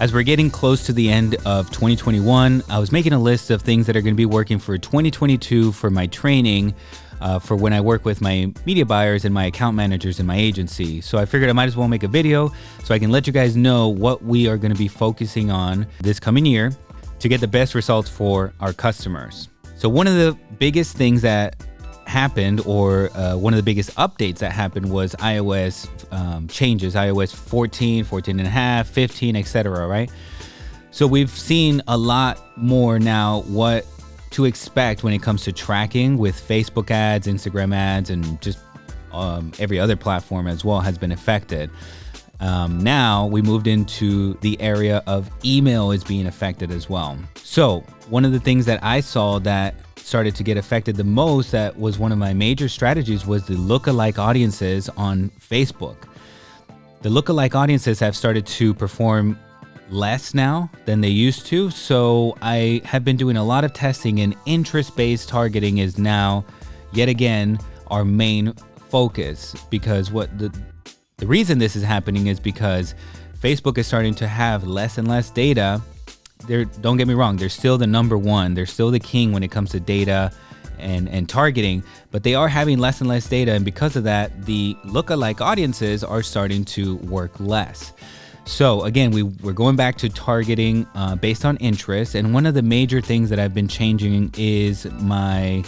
As we're getting close to the end of 2021, I was making a list of things that are going to be working for 2022 for my training for when I work with my media buyers and my account managers in my agency. So I figured I might as well make a video so I can let you guys know what we are going to be focusing on this coming year to get the best results for our customers. So one of the biggest things that happened, or one of the biggest updates that happened, was iOS changes, iOS 14, 14.5, 15, etc., right? So we've seen a lot more now what to expect when it comes to tracking with Facebook ads, Instagram ads, and just every other platform as well has been affected. Now we moved into the area of email is being affected as well. So one of the things that I saw that started to get affected the most, that was one of my major strategies, was the lookalike audiences on Facebook. The lookalike audiences have started to perform less now than they used to. So I have been doing a lot of testing, and interest-based targeting is now yet again our main focus, because what the reason this is happening is because Facebook is starting to have less and less data. Don't get me wrong, they're still the number one. They're still the king when it comes to data and targeting, but they are having less and less data. And because of that, the lookalike audiences are starting to work less. So again, we're going back to targeting based on interest. And one of the major things that I've been changing is my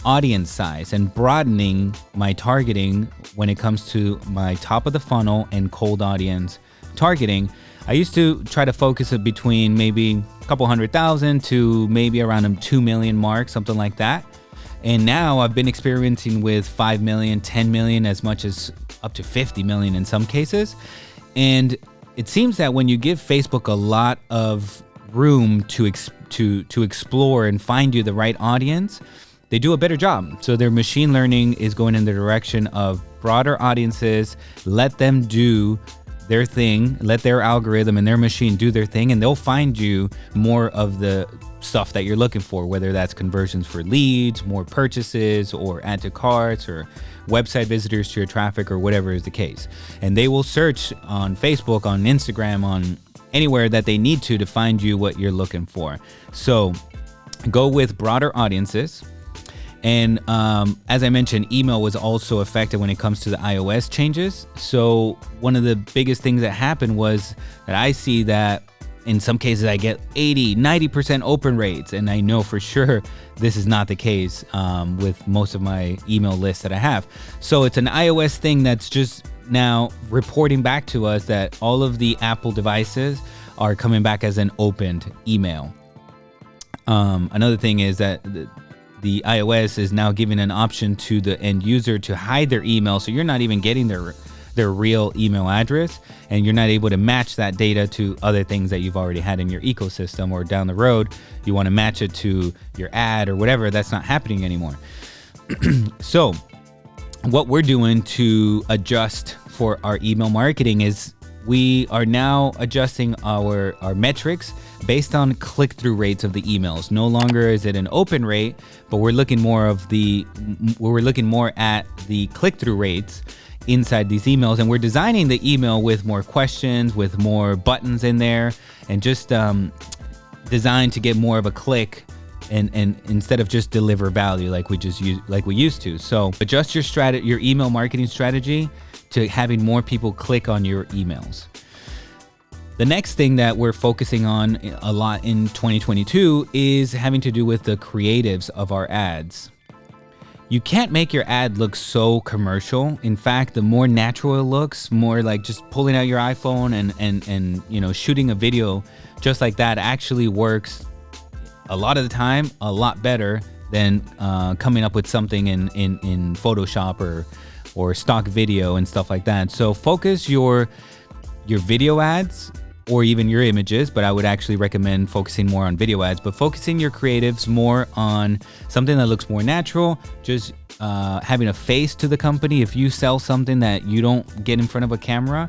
audience size and broadening my targeting when it comes to my top of the funnel and cold audience targeting. I used to try to focus it between maybe a couple 100,000 to maybe around a 2 million mark, something like that. And now I've been experimenting with 5 million, 10 million, as much as up to 50 million in some cases. And it seems that when you give Facebook a lot of room to explore and find you the right audience, they do a better job. So their machine learning is going in the direction of broader audiences. Let them do their thing, let their algorithm and their machine do their thing, and they'll find you more of the stuff that you're looking for, whether that's conversions for leads, more purchases, or add to carts, or website visitors to your traffic, or whatever is the case. And they will search on Facebook, on Instagram, on anywhere that they need to find you what you're looking for. So go with broader audiences. And as I mentioned, email was also affected when it comes to the iOS changes. So one of the biggest things that happened was that I see that in some cases I get 80, 90% open rates. And I know for sure this is not the case with most of my email lists that I have. So it's an iOS thing that's just now reporting back to us that all of the Apple devices are coming back as an opened email. Another thing is that the iOS is now giving an option to the end user to hide their email, so you're not even getting their real email address, and you're not able to match that data to other things that you've already had in your ecosystem, or down the road you want to match it to your ad or whatever. That's not happening anymore. So what we're doing to adjust for our email marketing is we are now adjusting our metrics based on click-through rates of the emails. No longer is it an open rate, but we're looking more at the click-through rates inside these emails, and we're designing the email with more questions, with more buttons in there, and just designed to get more of a click, and instead of just deliver value like we used to. So adjust your email marketing strategy to having more people click on your emails. The next thing that we're focusing on a lot in 2022 is having to do with the creatives of our ads. You can't make your ad look so commercial. In fact, the more natural it looks, more like just pulling out your iPhone and shooting a video just like that actually works a lot of the time a lot better than coming up with something in Photoshop or stock video and stuff like that. So focus your video ads, or even your images, but I would actually recommend focusing more on video ads, but focusing your creatives more on something that looks more natural, just having a face to the company. If you sell something that you don't get in front of a camera,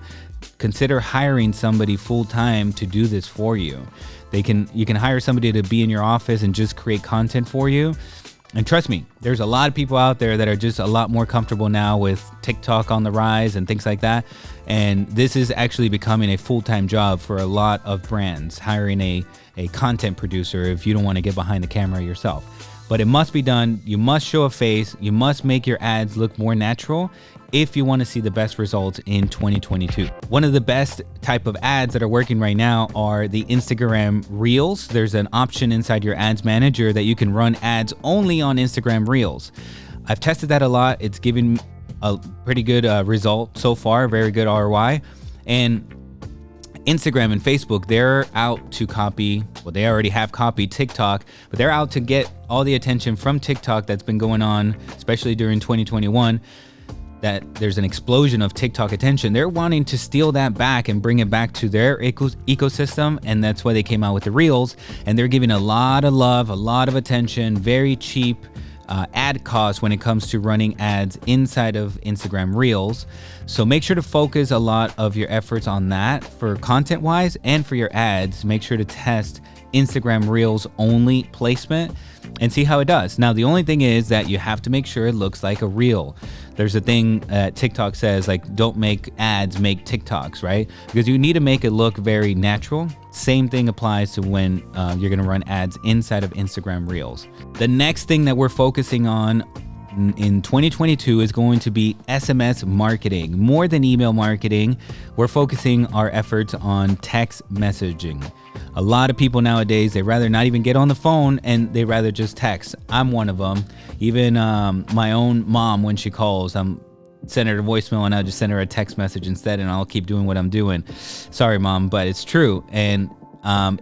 consider hiring somebody full-time to do this for you. You can hire somebody to be in your office and just create content for you. And trust me, there's a lot of people out there that are just a lot more comfortable now with TikTok on the rise and things like that. And this is actually becoming a full-time job for a lot of brands, hiring a content producer if you don't want to get behind the camera yourself. But it must be done. You must show a face. You must make your ads look more natural if you want to see the best results in 2022. One of the best type of ads that are working right now are the Instagram Reels. There's an option inside your ads manager that you can run ads only on Instagram Reels. I've tested that a lot. It's given a pretty good result so far, very good ROI. And Instagram and Facebook, they're out to copy, well, they already have copied TikTok, but they're out to get all the attention from TikTok that's been going on, especially during 2021, that there's an explosion of TikTok attention. They're wanting to steal that back and bring it back to their ecosystem, and that's why they came out with the Reels, and they're giving a lot of love, a lot of attention, very cheap ad costs when it comes to running ads inside of Instagram Reels. So make sure to focus a lot of your efforts on that for content wise, and for your ads, make sure to test Instagram Reels only placement and see how it does. Now, the only thing is that you have to make sure it looks like a reel. There's a thing TikTok says, like, don't make ads, make TikToks, right? Because you need to make it look very natural. Same thing applies to when you're going to run ads inside of Instagram Reels. The next thing that we're focusing on in 2022 is going to be SMS marketing. More than email marketing, we're focusing our efforts on text messaging. A lot of people nowadays, they rather not even get on the phone and they rather just text. I'm one of them. Even my own mom, when she calls, I'm send her a voicemail and I'll just send her a text message instead, and I'll keep doing what I'm doing. Sorry, Mom, but it's true. And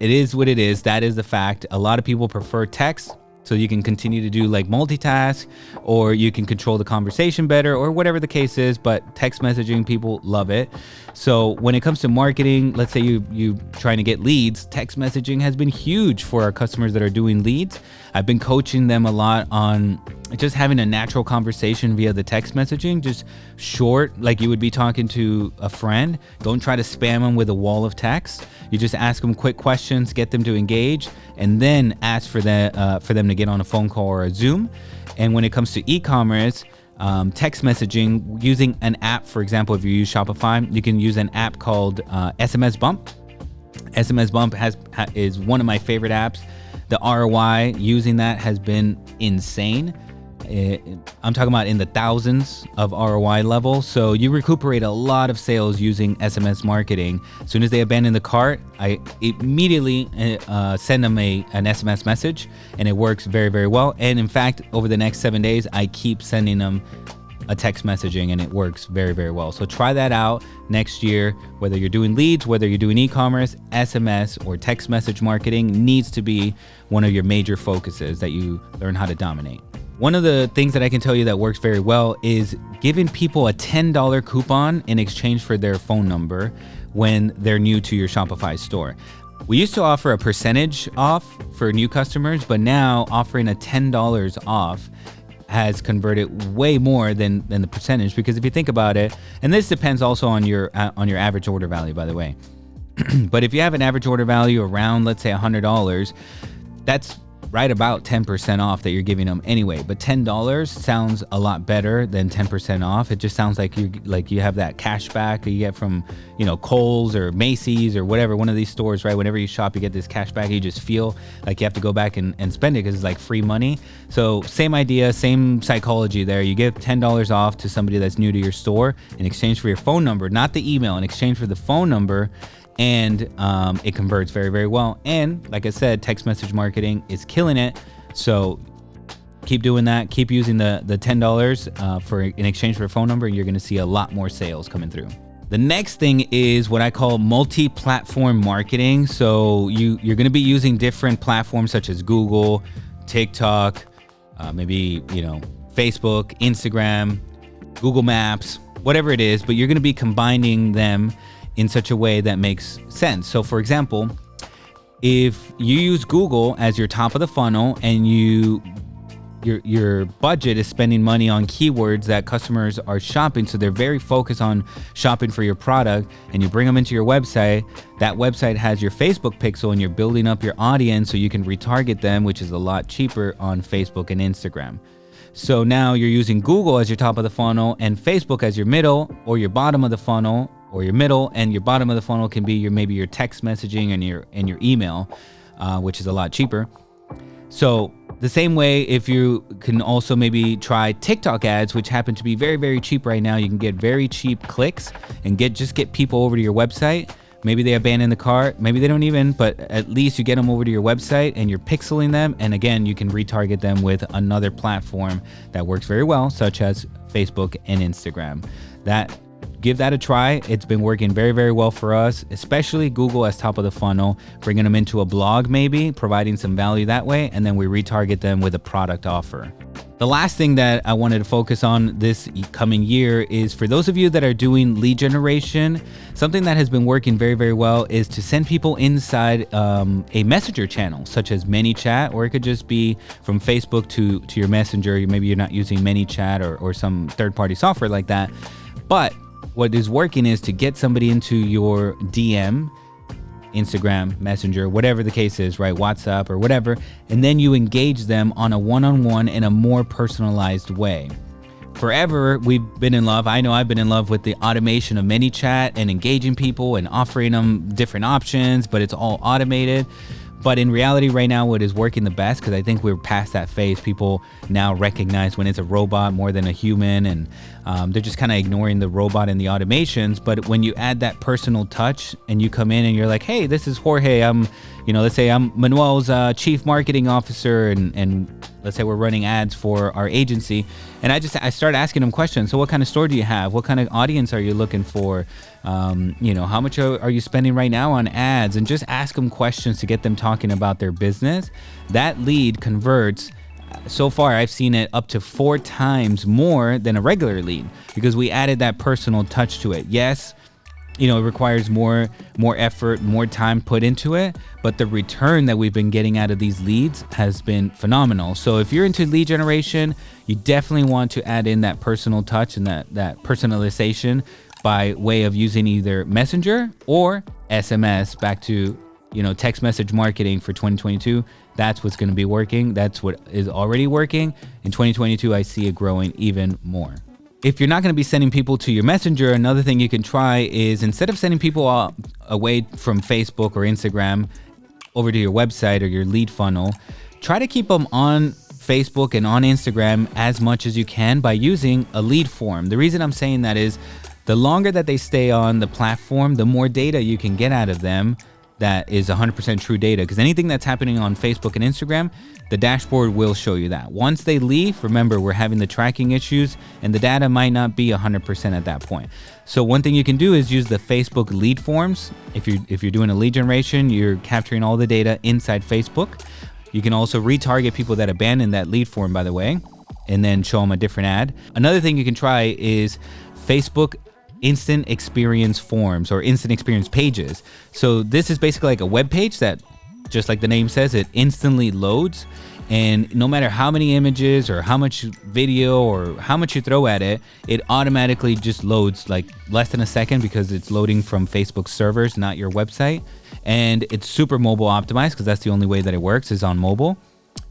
it is what it is. That is the fact. A lot of people prefer text, so you can continue to do like multitask, or you can control the conversation better, or whatever the case is. But text messaging, people love it. So when it comes to marketing, let's say you trying to get leads, text messaging has been huge for our customers that are doing leads. I've been coaching them a lot on just having a natural conversation via the text messaging, just short, like you would be talking to a friend. Don't try to spam them with a wall of text. You just ask them quick questions, get them to engage, and then ask for them to get on a phone call or a Zoom. And when it comes to e-commerce, text messaging, using an app, for example, if you use Shopify, you can use an app called SMS Bump. SMS Bump is one of my favorite apps. The ROI using that has been insane. I'm talking about in the thousands of ROI level. So you recuperate a lot of sales using SMS marketing. As soon as they abandon the cart, I immediately send them an SMS message, and it works very, very well. And in fact, over the next 7 days, I keep sending them a text messaging, and it works very, very well. So try that out next year. Whether you're doing leads, whether you're doing e-commerce, SMS or text message marketing needs to be one of your major focuses that you learn how to dominate. One of the things that I can tell you that works very well is giving people a $10 coupon in exchange for their phone number when they're new to your Shopify store. We used to offer a percentage off for new customers, but now offering a $10 off has converted way more than the percentage, because if you think about it, and this depends also on your average order value, by the way, but if you have an average order value around, let's say $100, that's right about 10% off that you're giving them anyway. But $10 sounds a lot better than 10% off. It just sounds like you have that cash back you get from, Kohl's or Macy's or whatever, one of these stores, right? Whenever you shop, you get this cash back. You just feel like you have to go back and spend it because it's like free money. So same idea, same psychology there. You give $10 off to somebody that's new to your store in exchange for your phone number, not the email, in exchange for the phone number. And it converts very, very well. And like I said, text message marketing is killing it. So keep doing that. Keep using the $10 in exchange for a phone number, and you're going to see a lot more sales coming through. The next thing is what I call multi-platform marketing. So you're going to be using different platforms such as Google, TikTok, maybe Facebook, Instagram, Google Maps, whatever it is. But you're going to be combining them in such a way that makes sense. So for example, if you use Google as your top of the funnel and you your budget is spending money on keywords that customers are shopping, so they're very focused on shopping for your product, and you bring them into your website. That website has your Facebook pixel, and you're building up your audience so you can retarget them, which is a lot cheaper on Facebook and Instagram. So now you're using Google as your top of the funnel and Facebook as your middle or your bottom of the funnel, or your middle and your bottom of the funnel can be maybe your text messaging and your email, which is a lot cheaper. So the same way, if you can also maybe try TikTok ads, which happen to be very, very cheap right now. You can get very cheap clicks and just get people over to your website. Maybe they abandon the cart, maybe they don't even, but at least you get them over to your website and you're pixeling them. And again, you can retarget them with another platform that works very well, such as Facebook and Instagram. Give that a try. It's been working very, very well for us, especially Google as top of the funnel, bringing them into a blog, maybe providing some value that way. And then we retarget them with a product offer. The last thing that I wanted to focus on this coming year is for those of you that are doing lead generation, something that has been working very, very well is to send people inside a messenger channel, such as ManyChat, or it could just be from Facebook to your messenger. Maybe you're not using ManyChat or some third-party software like that. But what is working is to get somebody into your DM, Instagram, Messenger, whatever the case is, right? WhatsApp or whatever. And then you engage them on a one-on-one in a more personalized way. Forever, we've been in love. I know I've been in love with the automation of ManyChat and engaging people and offering them different options, but it's all automated. But in reality right now, what is working the best, because I think we're past that phase, people now recognize when it's a robot more than a human, and they're just kind of ignoring the robot and the automations. But when you add that personal touch and you come in and you're like, hey, this is Jorge. Let's say I'm Manuel's chief marketing officer, and let's say we're running ads for our agency. And I start asking them questions. So what kind of store do you have? What kind of audience are you looking for? How much are you spending right now on ads? And just ask them questions to get them talking about their business. That lead converts. So far, I've seen it up to 4 times more than a regular lead because we added that personal touch to it. Yes, it requires more effort, more time put into it, but the return that we've been getting out of these leads has been phenomenal. So if you're into lead generation, you definitely want to add in that personal touch and that personalization by way of using either Messenger or SMS. Back to, text message marketing for 2022. That's what's going to be working. That's what is already working. In 2022, I see it growing even more. If you're not going to be sending people to your Messenger, another thing you can try is instead of sending people away from Facebook or Instagram over to your website or your lead funnel, try to keep them on Facebook and on Instagram as much as you can by using a lead form. The reason I'm saying that is the longer that they stay on the platform, the more data you can get out of them that is 100% true data, because anything that's happening on Facebook and Instagram, the dashboard will show you that. Once they leave, remember, we're having the tracking issues and the data might not be 100% at that point. So one thing you can do is use the Facebook lead forms. If you're doing a lead generation, you're capturing all the data inside Facebook. You can also retarget people that abandon that lead form, by the way, and then show them a different ad. Another thing you can try is Facebook instant experience forms or instant experience pages. So this is basically like a web page that, just like the name says, it instantly loads, and no matter how many images or how much video or how much you throw at it, it automatically just loads like less than a second because it's loading from Facebook servers, not your website. And it's super mobile optimized because that's the only way that it works is on mobile.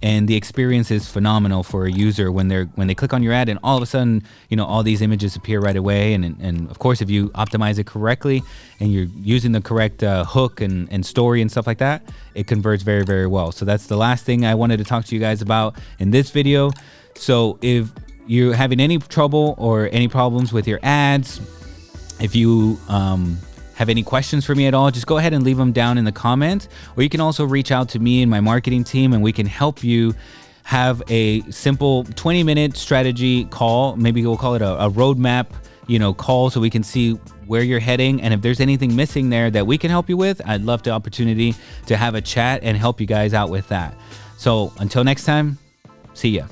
And the experience is phenomenal for a user when they click on your ad and all of a sudden, all these images appear right away. And of course, if you optimize it correctly and you're using the correct hook and story and stuff like that, it converts very, very well. So that's the last thing I wanted to talk to you guys about in this video. So if you're having any trouble or any problems with your ads, if you have any questions for me at all, just go ahead and leave them down in the comments, or you can also reach out to me and my marketing team and we can help you have a simple 20-minute strategy call. Maybe we'll call it a roadmap, call, so we can see where you're heading. And if there's anything missing there that we can help you with, I'd love the opportunity to have a chat and help you guys out with that. So until next time, see ya.